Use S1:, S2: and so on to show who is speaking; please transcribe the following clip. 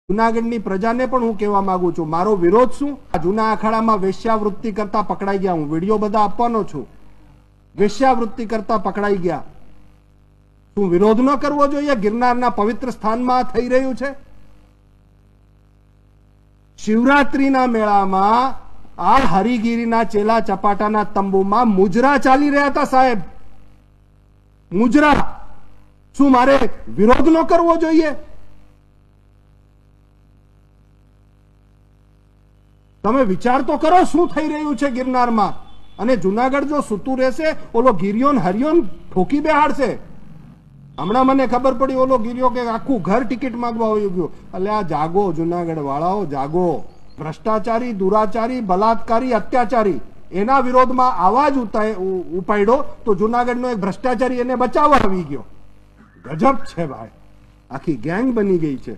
S1: જૂનાગઢની પ્રજાને પણ હું કહેવા માંગુ છું, મારો વિરોધ શું, જૂના અખાડામાં વેશ્યાવૃત્તિ કરતા પકડાઈ ગયા, હું વિડીયો બધા આપવાનો છું, વેશ્યાવૃત્તિ કરતા પકડાઈ ગયા, શું વિરોધ ન કરવો જોઈએ? ગિરનારના પવિત્ર સ્થાનમાં થઈ રહ્યું છે. શિવરાત્રીના મેળામાં આ હરિગીરીના ચેલા ચપાટાના તંબુમાં મુજરા ચાલી રહ્યા હતા સાહેબ, મુજરા. શું મારે વિરોધ ન કરવો જોઈએ? તમે વિચાર તો કરો શું થઈ રહ્યું છે ગિરનારમાં. અને જુનાગઢ જો સૂતું રહેશે, ઓલો ગિરિયોન હરિયોન ઠોકી બેહાડશે. હમણાં મને ખબર પડી, ઓલો ગિરિયો કે આખું ઘર ટિકિટ માંગવા આવી ગયો. એટલે આ જાગો જુનાગઢ વાળાઓ, જાગો. ભ્રષ્ટાચારી, દુરાચારી, બલાત્કારી, અત્યાચારી, એના વિરોધમાં આવાજ ઉપાડ્યો તો જુનાગઢનો એક ભ્રષ્ટાચારી એને બચાવવા આવી ગયો. ગજબ છે ભાઈ, આખી ગેંગ બની ગઈ છે.